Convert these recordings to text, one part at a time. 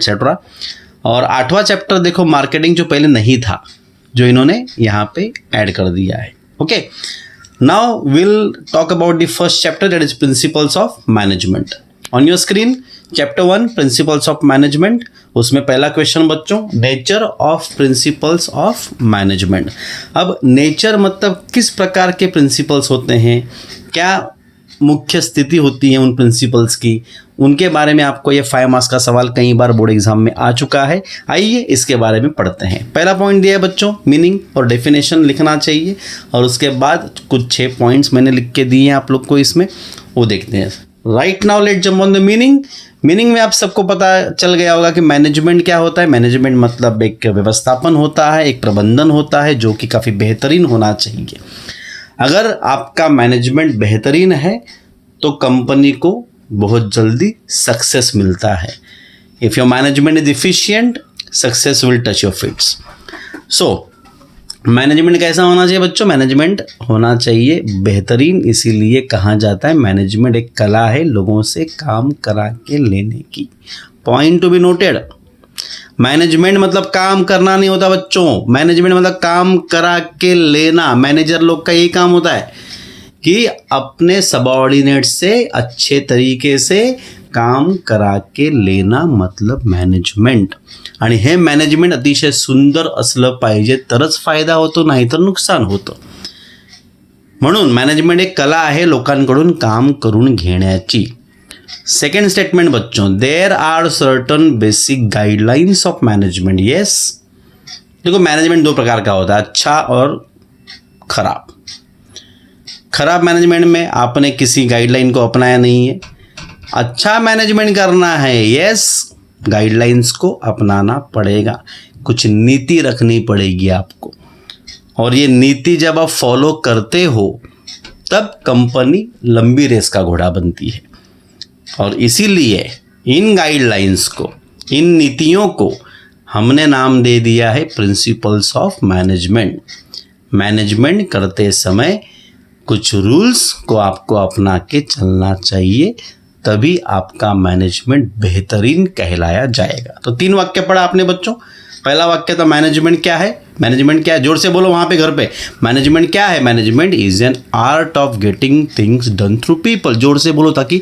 Etcetera. और 8वां chapter देखो marketing, जो पहले नहीं था, जो इन्होंने यहाँ पे ऐड कर दिया है। Okay, now will talk about the first chapter, that is principles of management. On your screen chapter 1 principles of management. उसमें पहला क्वेश्चन बच्चों, nature of principles of management. अब नेचर मतलब किस प्रकार के प्रिंसिपल्स होते हैं, क्या मुख्य स्थिति होती है उन प्रिंसिपल्स की, उनके बारे में आपको ये 5 मार्क्स का सवाल कई बार बोर्ड एग्जाम में आ चुका है। आइए इसके बारे में पढ़ते हैं। पहला पॉइंट दिया है बच्चों, मीनिंग और डेफिनेशन लिखना चाहिए, और उसके बाद कुछ 6 पॉइंट्स मैंने लिख के दिए हैं आप लोग को इसमें, वो देखते हैं। Right now let jump on the meaning. Meaning में आप सबको पता चल गया होगा कि मैनेजमेंट क्या होता है। मैनेजमेंट मतलब एक व्यवस्थापन होता है, एक प्रबंधन होता है जो कि काफ़ी बेहतरीन होना चाहिए। अगर आपका मैनेजमेंट बेहतरीन है तो कंपनी को बहुत जल्दी सक्सेस मिलता है। If your management is efficient, success will touch your feets. So management कैसा होना चाहिए बच्चों, मैनेजमेंट होना चाहिए बेहतरीन। इसीलिए कहा जाता है मैनेजमेंट एक कला है लोगों से काम करा के लेने की। Point to be noted, management मतलब काम करना नहीं होता बच्चों, मैनेजमेंट मतलब काम करा के लेना। मैनेजर लोग का यही काम होता है कि अपने सबऑर्डिनेट से अच्छे तरीके से काम करा के लेना, मतलब मॅनेजमेंट। आणि हे मॅनेजमेंट अतिशय सुंदर असलं पाहिजे तरच फायदा होतो, नाहीतर नुकसान होतं। म्हणून मॅनेजमेंट एक कला आहे लोकांकडून काम करून घेण्याची। सेकंड स्टेटमेंट बच्चों, there are certain basic guidelines of management. Yes, देखो मैनेजमेंट 2 प्रकार का होता है, अच्छा और खराब। खराब मैनेजमेंट में आपने किसी गाइडलाइन को अपनाया नहीं है। अच्छा मैनेजमेंट करना है, यस, गाइडलाइंस को अपनाना पड़ेगा, कुछ नीति रखनी पड़ेगी आपको, और ये नीति जब आप फॉलो करते हो तब कंपनी लंबी रेस का घोड़ा बनती है। और इसीलिए इन गाइडलाइंस को, इन नीतियों को हमने नाम दे दिया है प्रिंसिपल्स ऑफ मैनेजमेंट। मैनेजमेंट करते समय कुछ रूल्स को आपको अपना के चलना चाहिए, तभी आपका मैनेजमेंट बेहतरीन कहलाया जाएगा। तो 3 वाक्य पढ़ा आपने बच्चों। पहला वाक्य था मैनेजमेंट क्या है। मैनेजमेंट क्या है, जोर से बोलो वहाँ पे घर पे, मैनेजमेंट क्या है। Management is an art of getting things done through people. जोर से बोलो ताकि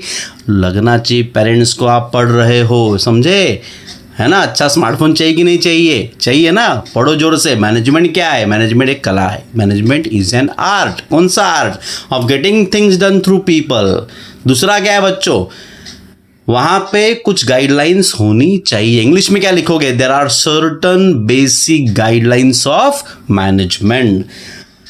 लगना चाहिए पेरेंट्स को आप पढ़ रहे हो, समझे, है ना। अच्छा स्मार्टफोन चाहिए कि नहीं चाहिए, चाहिए ना, पढ़ो जोर से। मैनेजमेंट क्या है, मैनेजमेंट एक कला है। मैनेजमेंट इज एन आर्ट, कौन सा art, of getting things done through people. दूसरा क्या है बच्चों, वहाँ पे कुछ गाइडलाइंस होनी चाहिए। इंग्लिश में क्या लिखोगे, there are certain basic guidelines of management.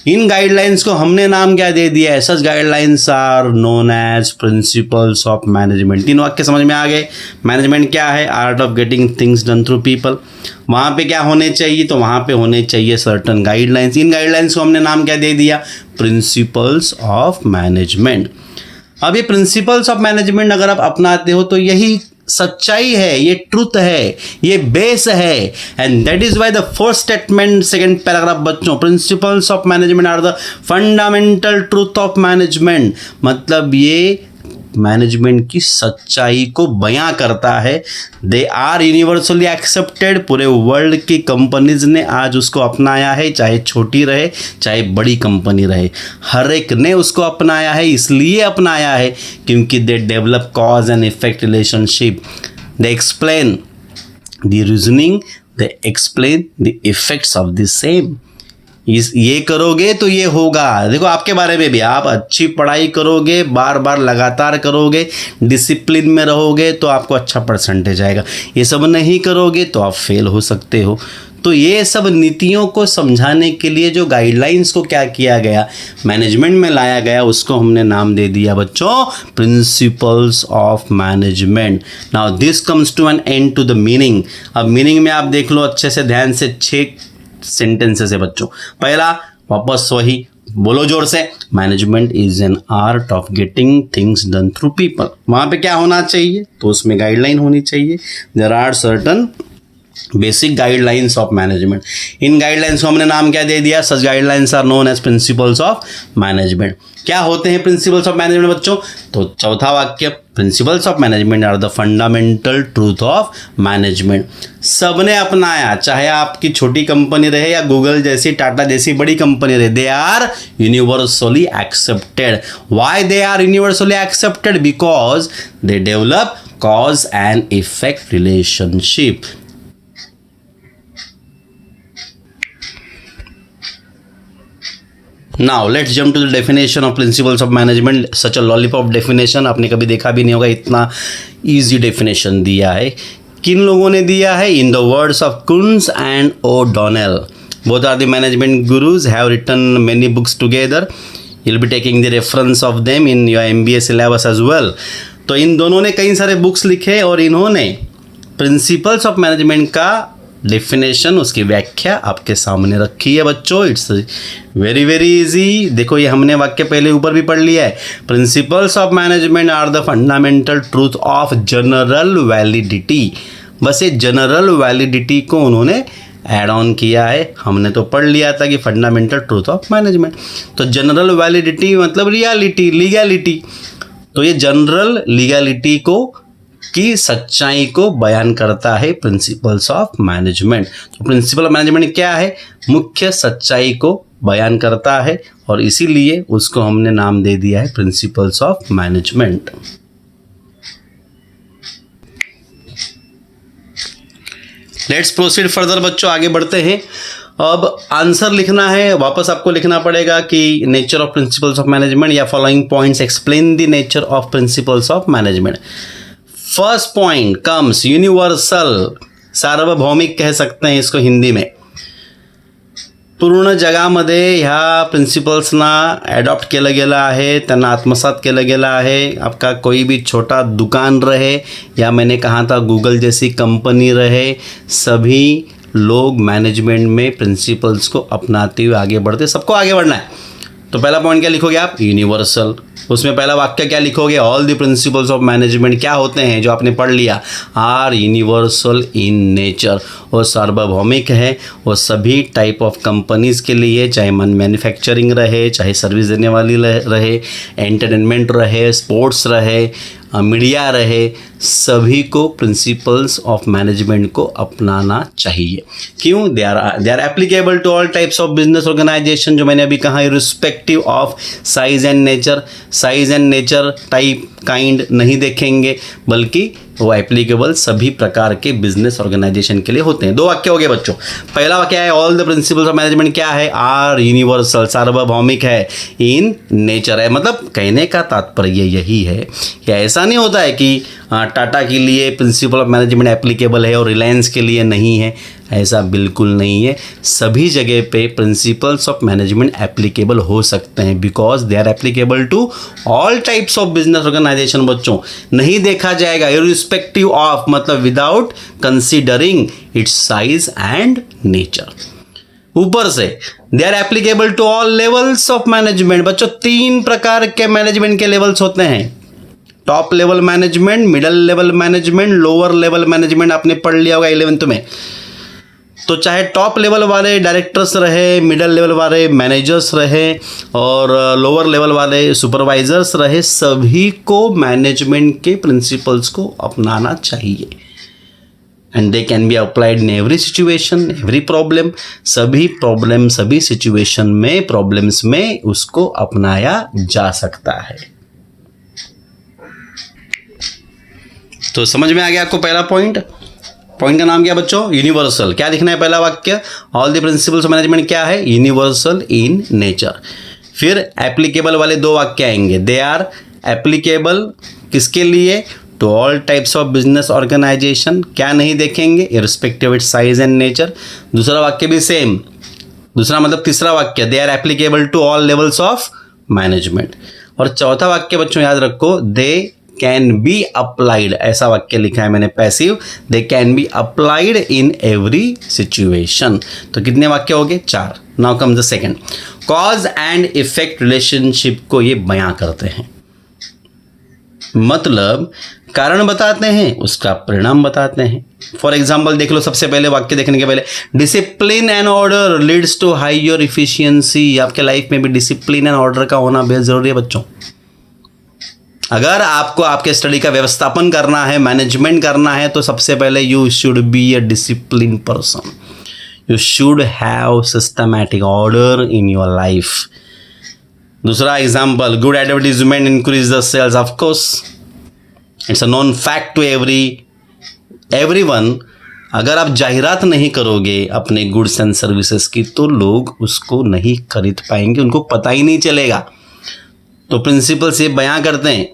इन गाइडलाइंस को हमने नाम क्या दे दिया है, such guidelines are known as principles of management. 3 वाक्य समझ में आ गए। मैनेजमेंट क्या है, art of getting things done through people. वहाँ पे क्या होने चाहिए, तो वहाँ पे होने चाहिए सर्टन गाइडलाइंस। इन गाइडलाइंस को हमने नाम क्या दे दिया, प्रिंसिपल्स ऑफ मैनेजमेंट। अब ये प्रिंसिपल्स ऑफ मैनेजमेंट अगर आप अपनाते हो तो यही सच्चाई है, ये ट्रुथ है, ये बेस है। And that is why the first statement, second paragraph बच्चों, principles of management are the fundamental truth of management. मतलब ये मैनेजमेंट की सच्चाई को बयां करता है। दे आर यूनिवर्सली एक्सेप्टेड, पूरे वर्ल्ड की कंपनीज ने आज उसको अपनाया है, चाहे छोटी रहे चाहे बड़ी कंपनी रहे, हर एक ने उसको अपनाया है। इसलिए अपनाया है क्योंकि दे develop cause and effect relationship, they explain the reasoning, they explain the effects of the same. ये करोगे तो ये होगा। देखो आपके बारे में भी, आप अच्छी पढ़ाई करोगे, बार बार लगातार करोगे, डिसिप्लिन में रहोगे तो आपको अच्छा परसेंटेज आएगा। ये सब नहीं करोगे तो आप फेल हो सकते हो। तो ये सब नीतियों को समझाने के लिए जो गाइडलाइंस को क्या किया गया, मैनेजमेंट में लाया गया, उसको हमने नाम दे दिया बच्चों principles of management. Now this comes to an end to the meaning. अब मीनिंग में आप देख लो अच्छे से ध्यान से, 6 सेंटेंसेस है बच्चों। पहला वापस वही बोलो जोर से, management is an art of getting things done through people. वहाँ पे क्या होना चाहिए, तो उसमें गाइडलाइन होनी चाहिए। There are certain basic guidelines of management. इन गाइडलाइंस को हमने नाम क्या दे दिया? Such guidelines are known as principles of management. क्या होते हैं प्रिंसिपल्स ऑफ मैनेजमेंट बच्चों? तो चौथा वाक्य, principles of management are the fundamental truth of management. सबने अपनाया, चाहे आपकी छोटी कंपनी रहे या गूगल जैसी, टाटा जैसी बड़ी कंपनी रहे, they are universally accepted. Why they are universally accepted? Because they develop cause and effect relationship. Now let's jump to the definition of principles of management. Such a lollipop definition आपने कभी देखा भी नहीं होगा, इतना easy definition दिया है। किन लोगों ने दिया है? In the words of Kunz and O'Donnell. Both are the management gurus, have written many books together. You'll be taking the reference of them in your MBA syllabus as well. तो इन दोनों ने कई सारे बुक्स लिखे और इन्होंने principles of management का definition, उसकी व्याख्या आपके सामने रखी है बच्चों। It's very very easy. देखो ये हमने वाक्य पहले ऊपर भी पढ़ लिया है। Principles of management are the fundamental truth of general validity. बस ये जनरल वैलिडिटी को उन्होंने ऐड ऑन किया है। हमने तो पढ़ लिया था कि फंडामेंटल ट्रूथ ऑफ मैनेजमेंट, तो जनरल वैलिडिटी मतलब रियलिटी, लीगैलिटी। तो ये जनरल लीगैलिटी को की सच्चाई को बयान करता है प्रिंसिपल्स ऑफ मैनेजमेंट। तो प्रिंसिपल ऑफ मैनेजमेंट क्या है? मुख्य सच्चाई को बयान करता है और इसीलिए उसको हमने नाम दे दिया है principles of management. Let's proceed further बच्चों, आगे बढ़ते हैं। अब आंसर लिखना है, वापस आपको लिखना पड़ेगा कि nature of principles of management या following points explain the nature of principles of management. First point comes universal, सार्वभौमिक कह सकते हैं इसको हिंदी में। पूर्ण जगामध्ये ह्या प्रिन्सिपल्सना ॲडॉप्ट केलं गेलं आहे, त्यांना आत्मसात केलं गेलं आहे। आपका कोई भी छोटा दुकान रहे या मैंने कहा था गूगल जैसी कंपनी रहे, सभी लोग मैनेजमेंट में प्रिंसिपल्स को अपनाते हुए आगे बढ़ते, सबको आगे बढ़ना है। तो पहला पॉइंट क्या लिखोगे आप? यूनिवर्सल। उसमें पहला वाक्य क्या लिखोगे? All the principles of management क्या होते हैं जो आपने पढ़ लिया? Are universal in nature. वो सार्वभौमिक है, वो सभी टाइप ऑफ कंपनीज़ के लिए, चाहे मैन्युफैक्चरिंग रहे, चाहे सर्विस देने वाली रहे, एंटरटेनमेंट रहे, स्पोर्ट्स रहे, मीडिया रहे, सभी को प्रिंसिपल्स ऑफ मैनेजमेंट को अपनाना चाहिए। क्यों? They are applicable to all types of business organisation, जो मैंने अभी कहा, irrespective of size and nature. Size and nature, type, kind नहीं देखेंगे, बल्कि वो एप्लीकेबल सभी प्रकार के बिजनेस ऑर्गेनाइजेशन के लिए होते हैं। दो वाक्य हो गए बच्चों। पहला वाक्य है all the principles of management क्या है? आर यूनिवर्सल, सार्वभौमिक है, इन नेचर है। मतलब कहने का तात्पर्य यही है कि ऐसा नहीं होता है कि टाटा के लिए प्रिंसिपल ऑफ मैनेजमेंट एप्लीकेबल है और रिलायंस के लिए नहीं है, ऐसा बिल्कुल नहीं है। सभी जगह पे प्रिंसिपल्स ऑफ मैनेजमेंट एप्लीकेबल हो सकते हैं, because they are applicable to all types of business organisation. बच्चों नहीं देखा जाएगा, इर्रिस्पेक्टिव ऑफ मतलब without considering its size and nature. ऊपर से they are applicable to all levels of management. बच्चों 3 प्रकार के मैनेजमेंट के लेवल्स होते हैं, top level management, middle level management, lower level management. आपने पढ़ लिया होगा 11th में। तो चाहे टॉप लेवल वाले डायरेक्टर्स रहे, मिडल लेवल वाले मैनेजर्स रहे और लोअर लेवल वाले सुपरवाइजर्स रहे, सभी को मैनेजमेंट के प्रिंसिपल्स को अपनाना चाहिए। And they can be applied in every situation, every problem. सभी प्रॉब्लम, सभी सिचुएशन में, प्रॉब्लम्स में उसको अपनाया जा सकता है। तो समझ में आ गया आपको पहला पॉइंट? पॉइंट का नाम क्या बच्चों? यूनिवर्सल। क्या लिखना है पहला वाक्य? All the principles of management क्या है? Universal in nature. फिर एप्लीकेबल वाले 2 वाक्य आएंगे। दे आर एप्लीकेबल किसके लिए? To all types of business organisation. क्या नहीं देखेंगे? Irrespective its size and nature. दूसरा वाक्य भी सेम, दूसरा मतलब तीसरा वाक्य, they are applicable to all levels of management. और चौथा वाक्य बच्चों याद रखो, दे कैन बी अप्लाइड। ऐसा वाक्य लिखा है मैंने passive, they can be applied in every situation. तो कितने वाक्य हो गए? 4। Now come the second, cause and effect relationship को ये बयां करते हैं। मतलब कारण बताते हैं, उसका परिणाम बताते हैं। फॉर एग्जाम्पल देख लो, सबसे पहले वाक्य देखने के पहले, discipline and order leads to higher efficiency. आपके लाइफ में भी डिसिप्लिन एंड ऑर्डर का होना बेहद जरूरी है बच्चों। अगर आपको आपके स्टडी का व्यवस्थापन करना है, मैनेजमेंट करना है, तो सबसे पहले you should be a discipline person. You should have systematic order in your life. दूसरा example, good advertisement increase the sales. Of course it's a known fact to everyone. अगर आप जाहिरात नहीं करोगे अपने गुड्स एंड सर्विसेज की, तो लोग उसको नहीं खरीद पाएंगे, उनको पता ही नहीं चलेगा। तो प्रिंसिपल्स ये बयां करते हैं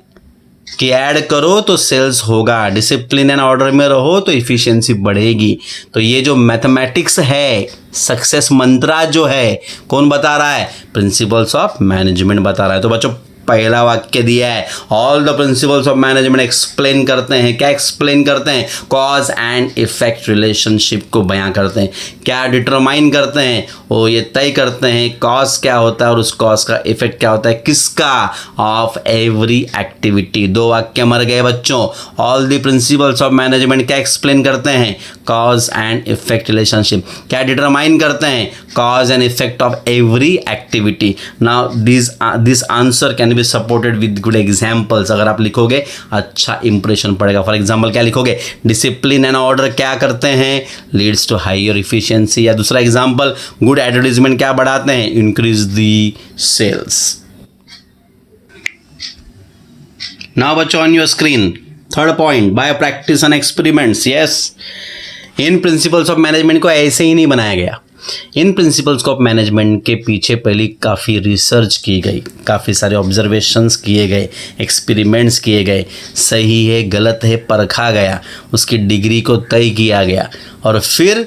कि ऐड करो तो सेल्स होगा, डिसिप्लिन एंड ऑर्डर में रहो तो इफिशिएंसी बढ़ेगी। तो ये जो मैथमेटिक्स है, सक्सेस मंत्रा जो है, कौन बता रहा है? प्रिंसिपल्स ऑफ मैनेजमेंट बता रहा है। तो बच्चों पहला वाक्य दिया है, all the principles of management explain करते हैं। क्या एक्सप्लेन करते हैं? कॉज एंड इफेक्ट रिलेशनशिप को बयां करते हैं। क्या डिटरमाइन करते हैं? वो ये तय करते हैं कॉज क्या होता है और उस कॉज का इफेक्ट क्या होता है, किसका? Of every activity. दो वाक्य मर गए बच्चों। All the principles of management क्या एक्सप्लेन करते हैं? Cause and effect relationship. क्या डिटरमाइन करते हैं? Cause and effect of every activity. Now this answer can be supported with good examples. अगर आप लिखोगे अच्छा इंप्रेशन पड़ेगा। फॉर एग्जाम्पल क्या लिखोगे? डिसिप्लिन एंड ऑर्डर क्या करते हैं? Leads to higher efficiency. या दूसरा एग्जाम्पल, गुड एडवर्टीजमेंट क्या बढ़ाते हैं? Increase the sales. नाउ बच्चों on your screen, third point, by practice and experiments. Yes, इन प्रिंसिपल्स ऑफ मैनेजमेंट को ऐसे ही नहीं बनाया गया। इन प्रिंसिपल्स ऑफ मैनेजमेंट के पीछे पहले काफ़ी रिसर्च की गई, काफ़ी सारे ऑब्जर्वेशंस किए गए, एक्सपेरिमेंट्स किए गए, सही है गलत है परखा गया, उसकी डिग्री को तय किया गया और फिर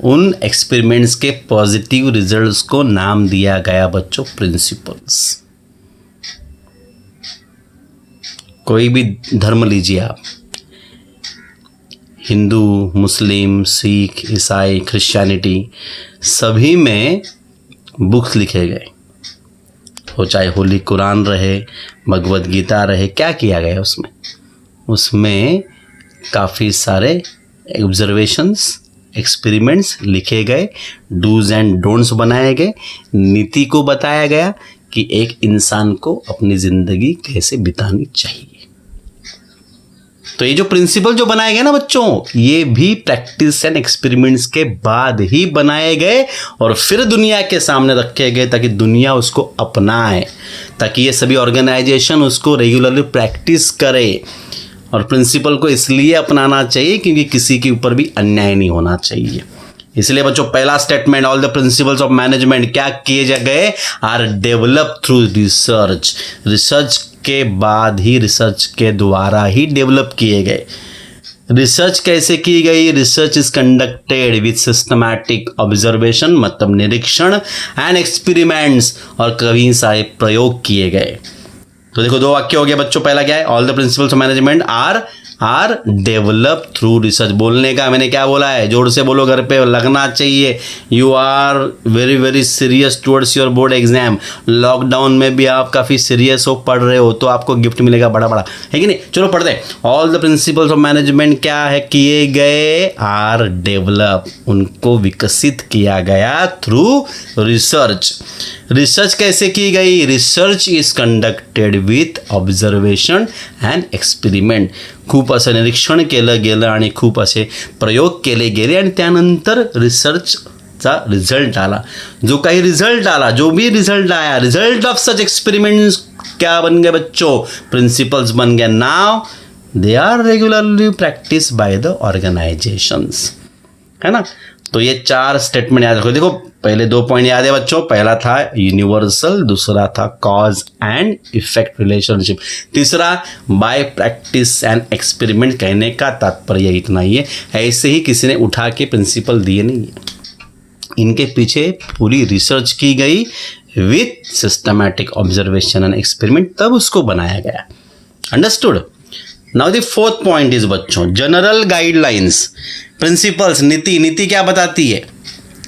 उन एक्सपेरिमेंट्स के पॉजिटिव रिजल्ट्स को नाम दिया गया बच्चों प्रिंसिपल्स। कोई भी धर्म लीजिए आप, हिंदू, मुस्लिम, सिख, ईसाई, क्रिश्चियनिटी, सभी में बुक्स लिखे गए, वो चाहे होली कुरान रहे, भगवद गीता रहे, क्या किया गया उसमें काफ़ी सारे ऑब्जर्वेशंस, एक्सपेरिमेंट्स लिखे गए, डूज एंड डोंट्स बनाए गए, नीति को बताया गया कि एक इंसान को अपनी ज़िंदगी कैसे बितानी चाहिए। तो ये जो प्रिंसिपल जो बनाए गए ना बच्चों, ये भी प्रैक्टिस एंड एक्सपेरिमेंट्स के बाद ही बनाए गए और फिर दुनिया के सामने रखे गए ताकि दुनिया उसको अपनाए, ताकि ये सभी ऑर्गेनाइजेशन उसको रेगुलरली प्रैक्टिस करे। और प्रिंसिपल को इसलिए अपनाना चाहिए क्योंकि किसी के ऊपर भी अन्याय नहीं होना चाहिए। इसलिए बच्चों पहला statement, all the principles of management क्या किए गए? Are develop through research. Research के बाद ही, रिसर्च के द्वारा ही डेवलप किए गए। रिसर्च कैसे की गई? Research is conducted with systematic observation, मतलब निरीक्षण, एंड एक्सपेरिमेंट्स, और कई सारे प्रयोग किए गए। तो देखो दो वाक्य हो गया बच्चों। पहला क्या है? All the principles of management are develop through research. बोलने का मैंने क्या बोला है? जोर से बोलो, घर पे लगना चाहिए। You are very very serious towards your board exam. Lockdown में भी आप काफ़ी सीरियस हो, पढ़ रहे हो, तो आपको गिफ्ट मिलेगा बड़ा बड़ा, है कि नहीं? चलो पढ़ते हैं। All the principles of management क्या है किए गए? आर डेवलप, उनको विकसित किया गया थ्रू रिसर्च। रिसर्च कैसे की गई? Research is conducted with observation and experiment. खूप असं निरीक्षण केलं गेलं आणि खूप असे प्रयोग केले गेले आणि त्यानंतर रिसर्चचा रिझल्ट आला. जो काही रिझल्ट आला, जो भी रिझल्ट आया, रिझल्ट ऑफ सच एक्सपेरिमेंट्स क्या बन गए बच्चों? प्रिंसिपल्स बन गए. Now they are regularly practice by the organisations, है ना. तो ये चार स्टेटमेंट याद रखो. देखो पहले दो पॉइंट याद है बच्चों. पहला था यूनिवर्सल, दूसरा था कॉज एंड इफेक्ट रिलेशनशिप, तीसरा बाय प्रैक्टिस एंड एक्सपेरिमेंट. कहने का तात्पर्य इतना ही है. ऐसे ही किसी ने उठा के प्रिंसिपल दिए नहीं है, इनके पीछे पूरी रिसर्च की गई with systematic observation and experiment, तब उसको बनाया गया. Understood. Now the fourth point is बच्चों जनरल गाइडलाइंस. प्रिंसिपल्स, नीति. नीति क्या बताती है?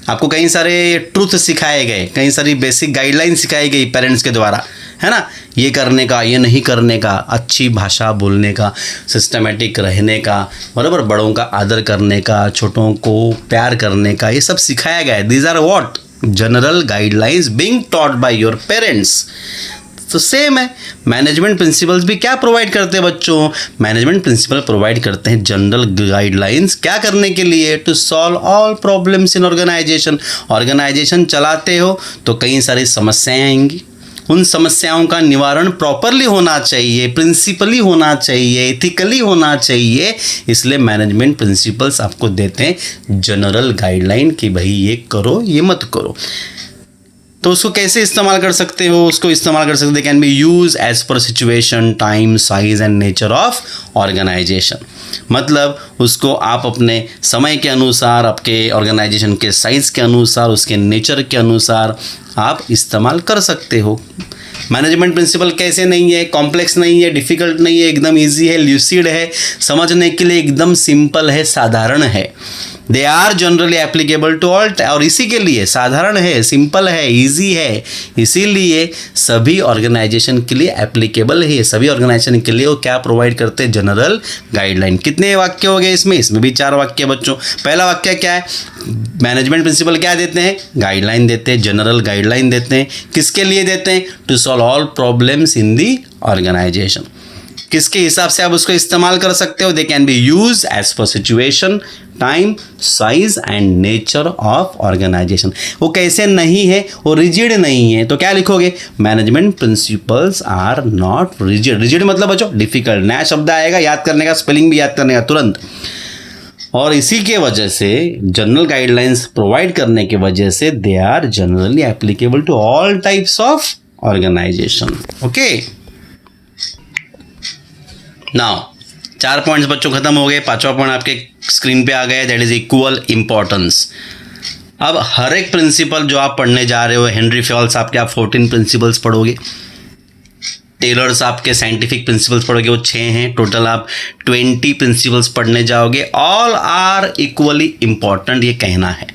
आपको कई सारे ट्रूथ सिखाए गए, कई सारी बेसिक गाइडलाइन सिखाई गई पेरेंट्स के द्वारा, है ना, ये करने का, ये नहीं करने का, अच्छी भाषा बोलने का, सिस्टमेटिक रहने का, बराबर, बड़ों का आदर करने का, छोटों को प्यार करने का, ये सब सिखाया गया है. These are what general guidelines being taught by your parents. तो सेम है, मैनेजमेंट प्रिंसिपल्स भी क्या प्रोवाइड करते हैं बच्चों? मैनेजमेंट प्रिंसिपल प्रोवाइड करते हैं जनरल गाइडलाइंस. क्या करने के लिए? To solve all problems in organisation. Organisation चलाते हो तो कई सारी समस्याएं आएंगी. उन समस्याओं का निवारण प्रॉपरली होना चाहिए, प्रिंसिपली होना चाहिए, एथिकली होना चाहिए. इसलिए मैनेजमेंट प्रिंसिपल्स आपको देते हैं जनरल गाइडलाइन कि भाई ये करो, ये मत करो. तो उसको कैसे इस्तेमाल कर सकते हो? उसको इस्तेमाल कर सकते, can be use as per situation, time, size and nature of organisation. मतलब उसको आप अपने समय के अनुसार, आपके ऑर्गेनाइजेशन के साइज के अनुसार, उसके नेचर के अनुसार आप इस्तेमाल कर सकते हो. मैनेजमेंट प्रिंसिपल कैसे नहीं है, कॉम्प्लेक्स नहीं है, डिफ़िकल्ट नहीं है, एकदम इजी है, ल्यूसिड है, समझने के लिए एकदम सिंपल है, साधारण है. They are generally applicable to all. और इसी के लिए साधारण है, सिंपल है, इजी है, इसीलिए सभी ऑर्गेनाइजेशन के लिए एप्लीकेबल है. सभी ऑर्गेनाइजेशन के लिए वो क्या प्रोवाइड करते हैं? General guideline. कितने वाक्य हो गए इसमें? इसमें भी 4 वाक्य बच्चों. पहला वाक्य क्या है? मैनेजमेंट प्रिंसिपल क्या देते हैं? गाइडलाइन देते हैं, जनरल गाइडलाइन देते हैं. किसके लिए देते हैं? To solve all problems in the organisation. किसके हिसाब से आप उसको इस्तेमाल कर सकते हो? They can be use as per situation, time, size and nature of organisation. वो कैसे नहीं है? वो रिजिड नहीं है. तो क्या लिखोगे? Management principles are not rigid. Rigid मतलब बच्चों डिफिकल्ट. नया शब्द आएगा, याद करने का, स्पेलिंग भी याद करने का तुरंत. और इसी के वजह से जनरल गाइडलाइंस प्रोवाइड करने की वजह से they are generally applicable to all types of organisation. Okay, now 4 points बच्चों खत्म हो गए. 5वां पॉइंट आपके स्क्रीन पे आ गया, दैट इज इक्वल इम्पोर्टेंस. अब हर एक प्रिंसिपल जो आप पढ़ने जा रहे हो, हेनरी फयोल साहब के आप 14 प्रिंसिपल्स पढ़ोगे, टेलर साहब के साइंटिफिक प्रिंसिपल्स पढ़ोगे, वो 6 हैं टोटल. आप 20 प्रिंसिपल्स पढ़ने जाओगे. ऑल आर इक्वली इम्पॉर्टेंट, ये कहना है.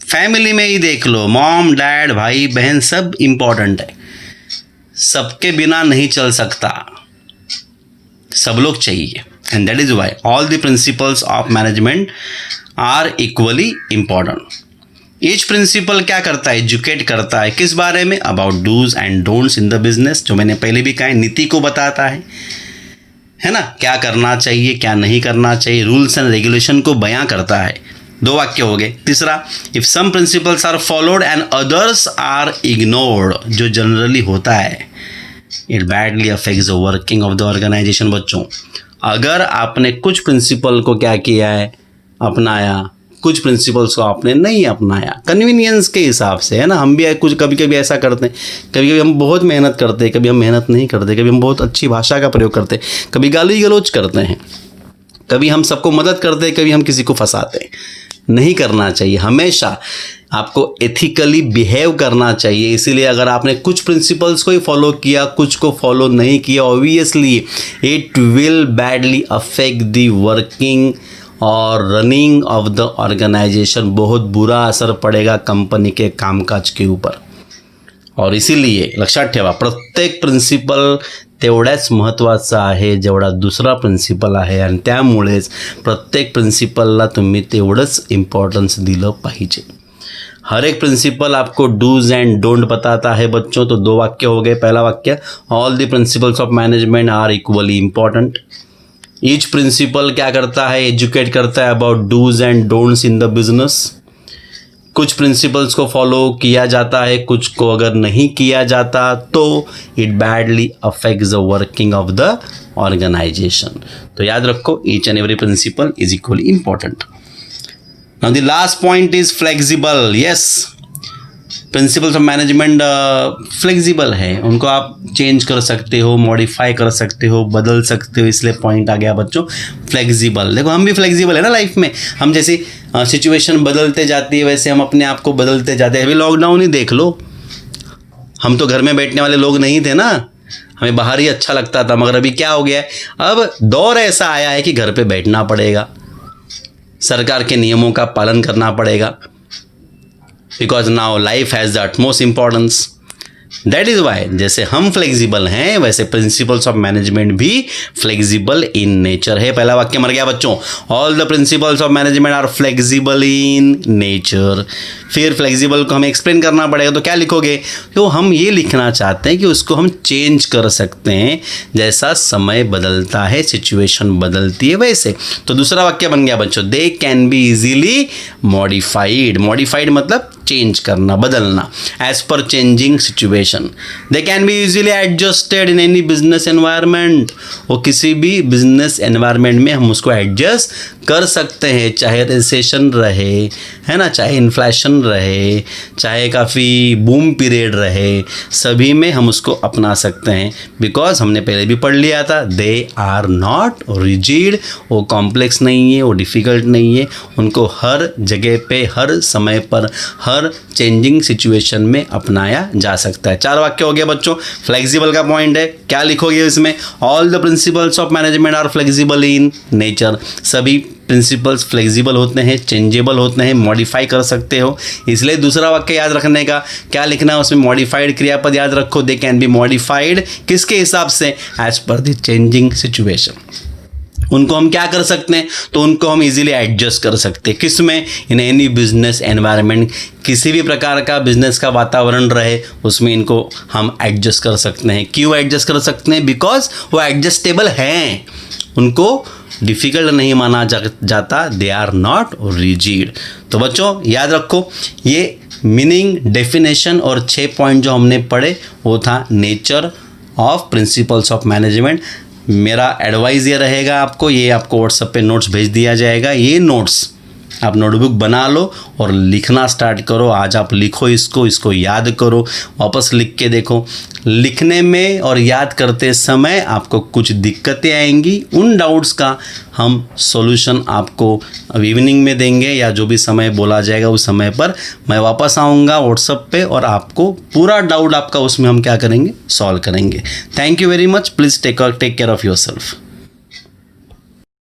फैमिली में ही देख लो, मॉम, डैड, भाई, बहन, सब इम्पॉर्टेंट है. सबके बिना नहीं चल सकता, सब लोग चाहिए. And that is why all the principles of management are equally important. Each principle क्या करता है? एजुकेट करता है. किस बारे में? About do's and don'ts in the business. जो मैंने पहले भी कहा है, नीति को बताता है ना, क्या करना चाहिए, क्या नहीं करना चाहिए, रूल्स एंड रेगुलेशन को बयां करता है. 2 वाक्य हो गए. तीसरा, if some principles are followed and others are ignored, जो जनरली होता है, it badly affects the working of the organisation. बच्चों, अगर आपने कुछ प्रिंसिपल को क्या किया है? अपनाया. कुछ प्रिंसिपल्स को आपने नहीं अपनाया, कन्वीनियंस के हिसाब से, है ना. हम भी कुछ कभी कभी ऐसा करते हैं. कभी कभी हम बहुत मेहनत करते हैं, कभी हम मेहनत नहीं करते, कभी हम बहुत अच्छी भाषा का प्रयोग करते हैं, कभी गाली गलौज करते हैं, कभी हम सबको मदद करते हैं, कभी हम किसी को फंसाते हैं. नहीं करना चाहिए. हमेशा आपको एथिकली बिहेव करना चाहिए. इसीलिए अगर आपने कुछ प्रिंसिपल्स को ही फॉलो किया, कुछ को फॉलो नहीं किया, obviously it will badly affect the working और रनिंग ऑफ द ऑर्गेनाइजेशन. बहुत बुरा असर पड़ेगा कंपनी के कामकाज के ऊपर. और इसीलिए लक्षात ठेवा, प्रत्येक प्रिन्सिपल तेवढ्याच महत्त्वाचा आहे जेवढा दुसरा प्रिन्सिपल आहे. आणि त्यामुळेच प्रत्येक प्रिन्सिपलला तुम्ही तेवढंच इम्पॉर्टन्स दिलं पाहिजे. हर एक प्रिंसिपल आपको डूज एंड डोंट बताता है बच्चों. तो 2 वाक्य हो गए. पहला वाक्य, all the principles of management are equally important. Each principle क्या करता है? एजुकेट करता है about do's and don'ts in the business. कुछ प्रिंसिपल्स को फॉलो किया जाता है, कुछ को अगर नहीं किया जाता तो it badly affects the working of the organisation. तो याद रखो, each and every principle is equally important. Now the last point is flexible. Yes, principles of management flexible है. उनको आप चेंज कर सकते हो, मॉडिफाई कर सकते हो, बदल सकते हो. इसलिए पॉइंट आ गया बच्चों फ्लेक्सिबल. देखो, हम भी फ्लेक्सिबल है ना लाइफ में. हम जैसे सिचुएशन बदलते जाती है वैसे हम अपने आप को बदलते जाते हैं. अभी लॉकडाउन ही देख लो, हम तो घर में बैठने वाले लोग नहीं थे ना, हमें बाहर ही अच्छा लगता था. मगर अभी क्या हो गया है? अब दौर ऐसा आया है कि घर पे बैठना पड़ेगा, सरकार के नियमों का पालन करना पड़ेगा. Because now life has the utmost importance. That is why जैसे हम फ्लेक्सिबल हैं वैसे प्रिंसिपल्स ऑफ मैनेजमेंट भी फ्लेक्सिबल इन नेचर है। पहला वाक्य मर गया बच्चों, all the principles of management are flexible in nature. फिर फ्लेक्सिबल को हमें एक्सप्लेन करना पड़ेगा, तो क्या लिखोगे? तो हम ये लिखना चाहते हैं कि उसको हम चेंज कर सकते हैं, जैसा समय बदलता है, सिचुएशन बदलती है वैसे। तो दूसरा वाक्य बन गया बच्चों, they can be easily modified. Modified मतलब चेंज करना, बदलना, as per changing situation. They can be easily adjusted in any business environment. वो किसी भी बिजनेस एनवायरनमेंट में हम उसको एडजस्ट कर सकते हैं, चाहे रिसेशन रहे, है ना, चाहे इन्फ्लेशन रहे, चाहे काफ़ी बूम पीरियड रहे, सभी में हम उसको अपना सकते हैं। बिकॉज हमने पहले भी पढ़ लिया था, दे आर नॉट रिजिड। वो कॉम्प्लेक्स नहीं है, वो डिफ़िकल्ट नहीं है, उनको हर जगह पे, हर समय पर, हर चेंजिंग सिचुएशन में अपनाया जा सकता है। 4 वाक्य हो गया बच्चों। फ्लेक्सिबल का पॉइंट है, क्या लिखोगे इसमें? All the principles of management are flexible in nature. सभी प्रिंसिपल्स फ्लेक्सिबल होते हैं, चेंजेबल होते हैं, मॉडिफाई कर सकते हो। इसलिए दूसरा वाक्य याद रखने का क्या लिखना है उसमें? मॉडिफाइड क्रियापद याद रखो, दे कैन बी मॉडिफाइड। किसके हिसाब से? As per the changing situation. उनको हम क्या कर सकते हैं? तो उनको हम इजीली एडजस्ट कर सकते हैं। किस में? इन एनी बिजनेस एनवायरनमेंट। किसी भी प्रकार का बिजनेस का वातावरण रहे उसमें इनको हम एडजस्ट कर सकते हैं। क्यों एडजस्ट कर सकते हैं? बिकॉज वो एडजस्टेबल हैं, उनको डिफ़िकल्ट नहीं माना जाता, दे आर नॉट रिजिड। तो बच्चों याद रखो, ये मीनिंग, डेफिनेशन और 6 पॉइंट जो हमने पढ़े वो था nature of principles of management. मेरा एडवाइस ये रहेगा आपको, ये आपको व्हाट्सएप पे नोट्स भेज दिया जाएगा। ये नोट्स आप नोटबुक बना लो और लिखना स्टार्ट करो। आज आप लिखो इसको याद करो, वापस लिख के देखो। लिखने में और याद करते समय आपको कुछ दिक्कतें आएंगी, उन डाउट्स का हम सॉल्यूशन आपको इवनिंग में देंगे, या जो भी समय बोला जाएगा उस समय पर मैं वापस आऊँगा व्हाट्सएप पे और आपको पूरा डाउट आपका उसमें हम क्या करेंगे? सॉल्व करेंगे। Thank you very much. Please take care of yourself.